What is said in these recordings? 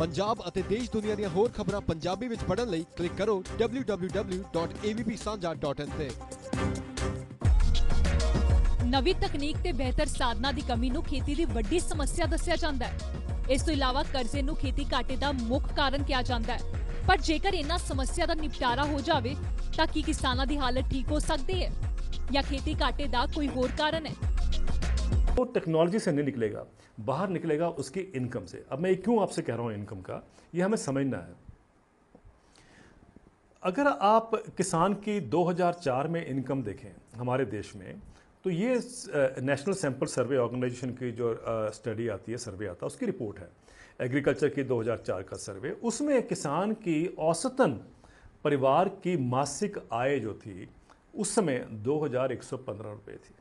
ਪੰਜਾਬ ਅਤੇ ਦੇਸ਼ ਦੁਨੀਆ ਦੀਆਂ ਹੋਰ ਖਬਰਾਂ ਪੰਜਾਬੀ ਵਿੱਚ ਪੜ੍ਹਨ ਲਈ ਕਲਿੱਕ ਕਰੋ www.avpsanja.in ਤੇ। ਨਵੀਂ ਤਕਨੀਕ ਤੇ ਬਿਹਤਰ ਸਾਧਨਾਂ ਦੀ ਕਮੀ ਨੂੰ ਖੇਤੀ ਦੀ ਵੱਡੀ ਸਮੱਸਿਆ ਦੱਸਿਆ ਜਾਂਦਾ ਹੈ। ਇਸ ਤੋਂ ਇਲਾਵਾ ਕਰਜ਼ੇ ਨੂੰ ਖੇਤੀ ਘਾਟੇ ਦਾ ਮੁੱਖ ਕਾਰਨ ਕਿਹਾ ਜਾਂਦਾ ਹੈ। ਪਰ ਜੇਕਰ ਇਹਨਾਂ ਸਮੱਸਿਆ ਦਾ ਨਿਪਟਾਰਾ ਹੋ ਜਾਵੇ ਤਾਂ ਕੀ ਕਿਸਾਨਾਂ ਦੀ ਹਾਲਤ ਠੀਕ ਹੋ सकती है या खेती घाटे का कोई और कारण है? वो टेक्नोलॉजी से नहीं निकलेगा, बाहर निकलेगा उसकी इनकम से। अब मैं क्यों आपसे कह रहा हूँ इनकम का, ये हमें समझना है। अगर आप किसान की 2004 में इनकम देखें हमारे देश में, तो ये नेशनल सैंपल सर्वे ऑर्गेनाइजेशन की जो स्टडी आती है, सर्वे आता है, उसकी रिपोर्ट है एग्रीकल्चर की 2004 का सर्वे। उसमें किसान की औसतन परिवार की मासिक आय जो थी उस समय 2115 रुपये थी,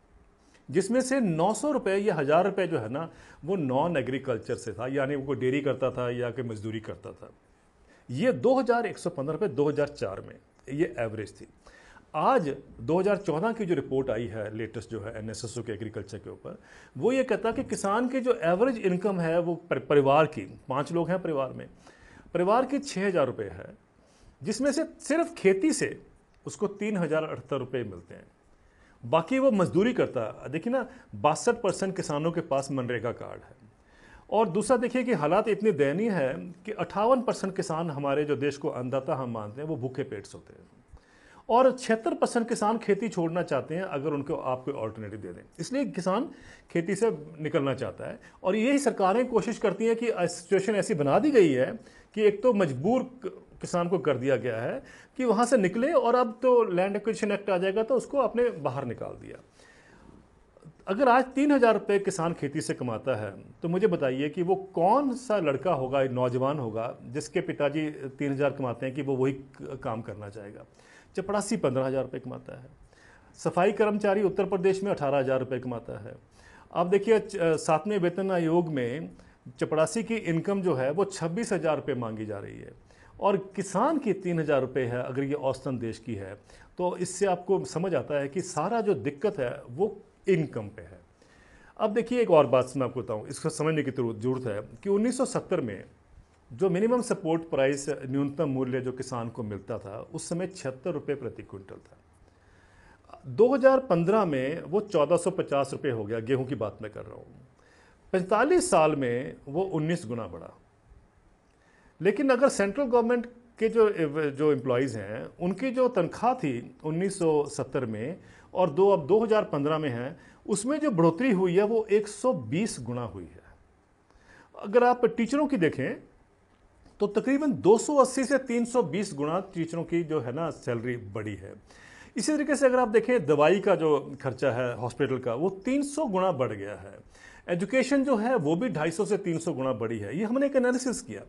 जिसमें से 900 रुपये या 1000 रुपये जो है ना वो नॉन एग्रीकल्चर से था, यानी वो डेयरी करता था या कोई मजदूरी करता था। ये 2115 रुपये 2004 में ये एवरेज थी। आज 2014 की जो रिपोर्ट आई है लेटेस्ट जो है NSSO के एग्रीकल्चर के ऊपर, वो ये कहता है कि किसान की जो एवरेज इनकम है वो परिवार की, 5 लोग हैं परिवार में, परिवार की 6000 रुपये है, जिसमें से सिर्फ खेती से उसको 3078 रुपये मिलते हैं। बाकी वो मजदूरी करता है। देखिए ना, 62% किसानों के पास मनरेगा कार्ड है। और दूसरा देखिए कि हालात इतनी दयनीय है कि 58% किसान हमारे जो देश को अन्नदाता हम मानते हैं वो भूखे पेट सोते हैं, और 76% किसान खेती छोड़ना चाहते हैं अगर उनको आप कोई ऑल्टरनेटिव दे दें। इसलिए किसान खेती से निकलना चाहता है, और यही सरकारें कोशिश करती हैं कि सिचुएशन ऐसी बना दी गई है कि एक तो मजबूर किसान को कर दिया गया है कि वहाँ से निकले, और अब तो लैंड एक्विजिशन एक्ट आ जाएगा तो उसको आपने बाहर निकाल दिया। अगर आज 3000 रुपये किसान खेती से कमाता है तो मुझे बताइए कि वो कौन सा लड़का होगा, नौजवान होगा, जिसके पिताजी 3000 कमाते हैं कि वो वही काम करना चाहेगा। चपरासी 15,000 रुपये कमाता है। सफाई कर्मचारी उत्तर प्रदेश में 18,000 रुपये कमाता है। अब देखिए 7वें वेतन आयोग में चपरासी की इनकम जो है वो 26,000 रुपये मांगी जा रही है, और किसान की 3,000 रुपये है। अगर ये औसतन देश की है तो इससे आपको समझ आता है कि सारा जो दिक्कत है वो इनकम पे है। अब देखिए एक और बात मैं आपको बताऊँ, इसको समझने की जरूरत है कि 1970 में जो मिनिमम सपोर्ट प्राइस, न्यूनतम मूल्य जो किसान को मिलता था उस समय 76 रुपये प्रति क्विंटल था। 2015 में वो 1450 रुपये हो गया। गेहूं की बात मैं कर रहा हूँ। 45 साल में वो 19 गुना बढ़ा। लेकिन अगर सेंट्रल गवर्नमेंट के जो एम्प्लॉयज़ हैं उनकी जो तनख्वाह थी 1970 में और अब 2015 में है, उसमें जो बढ़ोतरी हुई है वो 120 गुना हुई है। अगर आप टीचरों की देखें तो तकरीबन 280 से 320 गुना टीचरों की जो है ना सैलरी बढ़ी है। इसी तरीके से अगर आप देखें दवाई का जो खर्चा है हॉस्पिटल का, वो 300 गुना बढ़ गया है। एजुकेशन जो है वो भी 250 से 300 गुना बढ़ी है। ये हमने एक एनालिसिस किया।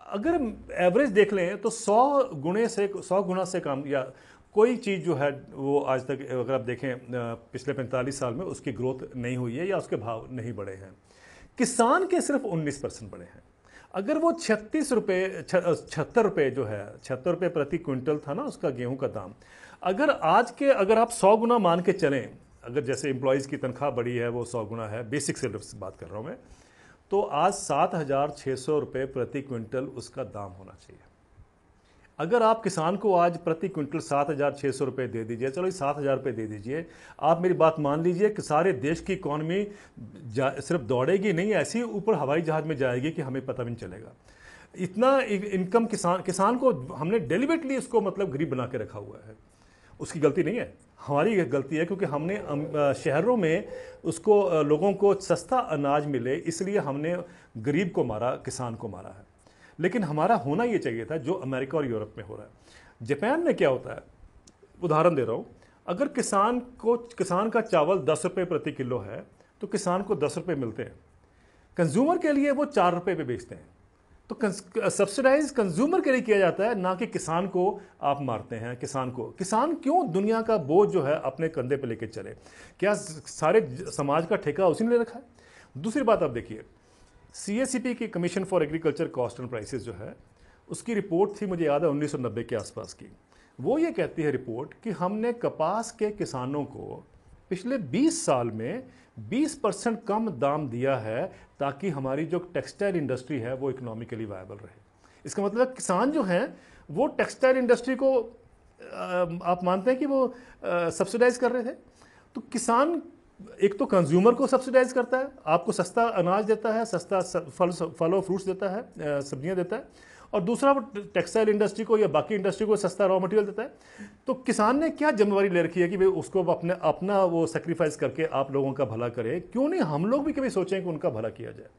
अगर एवरेज देख लें तो 100 गुना से कम या कोई चीज़ जो है वो आज तक अगर आप देखें पिछले 45 साल में उसकी ग्रोथ नहीं हुई है या उसके भाव नहीं बढ़े हैं। किसान के सिर्फ 19% बढ़े हैं। अगर वो 76 रुपये जो है 76 रुपये प्रति क्विंटल था ना उसका गेहूं का दाम, अगर आप 100 गुना मान के चलें, अगर जैसे एम्प्लॉयज़ की तनख्वाह बढ़ी है वो 100 गुना है, बेसिक सैलरी से बात कर रहा हूँ मैं, तो आज 7,600 रुपये प्रति क्विंटल उसका दाम होना चाहिए। अगर आप किसान को आज प्रति क्विंटल 7,600 रुपये दे दीजिए, चलो 7,000 रुपये दे दीजिए, आप मेरी बात मान लीजिए कि सारे देश की इकॉनमी सिर्फ दौड़ेगी नहीं, ऐसी ऊपर हवाई जहाज़ में जाएगी कि हमें पता भी नहीं चलेगा। इतना इनकम किसान को हमने डेलिबरेटली उसको मतलब गरीब बना के रखा हुआ है। उसकी गलती नहीं है, हमारी गलती है, क्योंकि हमने शहरों में उसको लोगों को सस्ता अनाज मिले इसलिए हमने गरीब को मारा, किसान को मारा है। लेकिन हमारा होना ये चाहिए था जो अमेरिका और यूरोप में हो रहा है। जापान में क्या होता है, उदाहरण दे रहा हूँ, अगर किसान का चावल 10 रुपये प्रति किलो है तो किसान को 10 रुपये मिलते हैं, कंज्यूमर के लिए वो 4 रुपये पे बेचते हैं। तो सब्सिडाइज कंज्यूमर के लिए किया जाता है, ना कि किसान को आप मारते हैं। किसान क्यों दुनिया का बोझ जो है अपने कंधे पे लेके चले? क्या सारे समाज का ठेका उसी ने ले रखा है? दूसरी बात आप देखिए, CACP की commission for agriculture cost and prices जो है उसकी रिपोर्ट थी, मुझे याद है 1990 के आसपास की। वो ये कहती है रिपोर्ट कि हमने कपास के किसानों को पिछले 20 साल में 20% कम दाम दिया है ताकि हमारी जो टेक्सटाइल इंडस्ट्री है वो इकोनॉमिकली वायबल रहे। इसका मतलब किसान जो हैं वो टेक्सटाइल इंडस्ट्री को आप मानते हैं कि वो सब्सिडाइज कर रहे थे। तो किसान एक तो कंज्यूमर को सब्सिडाइज करता है, आपको सस्ता अनाज देता है, सस्ता फल और फ्रूट्स देता है, सब्जियां देता है, और दूसरा वो टेक्सटाइल इंडस्ट्री को या बाकी इंडस्ट्री को सस्ता रॉ मटेरियल देता है। तो किसान ने क्या जिम्मेवारी ले रखी है कि भाई उसको अपना वो सेक्रीफाइस करके आप लोगों का भला करे। क्यों नहीं हम लोग भी कभी सोचें कि उनका भला किया जाए।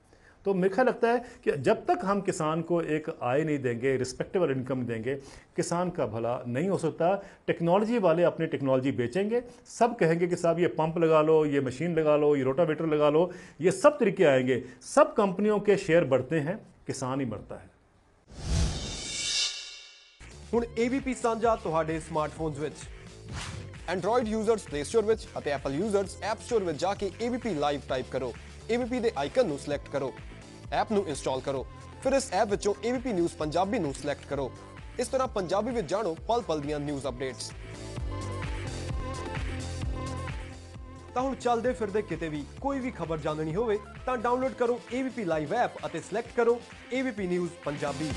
तो मेरे ख्याल लगता है कि जब तक हम किसान को एक आय नहीं देंगे, रिस्पेक्टेबल इनकम देंगे, किसान का भला नहीं हो सकता। टेक्नोलॉजी वाले अपनी टेक्नोलॉजी बेचेंगे, सब कहेंगे कि साहब ये पंप लगा लो, ये मशीन लगा लो, ये रोटावेटर लगा लो, ये सब तरीके आएंगे। सब कंपनियों के शेयर बढ़ते हैं, किसान ही मरता है। ਹੁਣ ABP ਸਾਂਝਾ ਤੁਹਾਡੇ ਸਮਾਰਟਫੋਨਸ ਵਿੱਚ Android ਯੂਜ਼ਰਸ ਪਲੇ ਸਟੋਰ ਵਿੱਚ ਅਤੇ Apple ਯੂਜ਼ਰਸ ਐਪ ਸਟੋਰ ਵਿੱਚ ਜਾ ਕੇ ABP ਲਾਈਵ ਟਾਈਪ ਕਰੋ। ABP ਦੇ ਆਈਕਨ ਨੂੰ ਸਿਲੈਕਟ ਕਰੋ, ਐਪ ਨੂੰ ਇੰਸਟਾਲ ਕਰੋ, ਫਿਰ ਇਸ ਐਪ ਵਿੱਚੋਂ ABP ਨਿਊਜ਼ ਪੰਜਾਬੀ ਨੂੰ ਸਿਲੈਕਟ ਕਰੋ। ਇਸ ਤਰ੍ਹਾਂ ਪੰਜਾਬੀ ਵਿੱਚ ਜਾਣੋ ਪਲ ਪਲ ਦੀਆਂ ਨਿਊਜ਼ ਅਪਡੇਟਸ। ਤਾਂ ਹੁਣ ਚੱਲਦੇ ਫਿਰਦੇ ਕਿਤੇ ਵੀ ਕੋਈ ਵੀ ਖਬਰ ਜਾਣਨੀ ਹੋਵੇ ਤਾਂ ਡਾਊਨਲੋਡ ਕਰੋ ABP ਲਾਈਵ ਐਪ ਅਤੇ ਸਿਲੈਕਟ ਕਰੋ ABP ਨਿਊਜ਼ ਪੰਜਾਬੀ।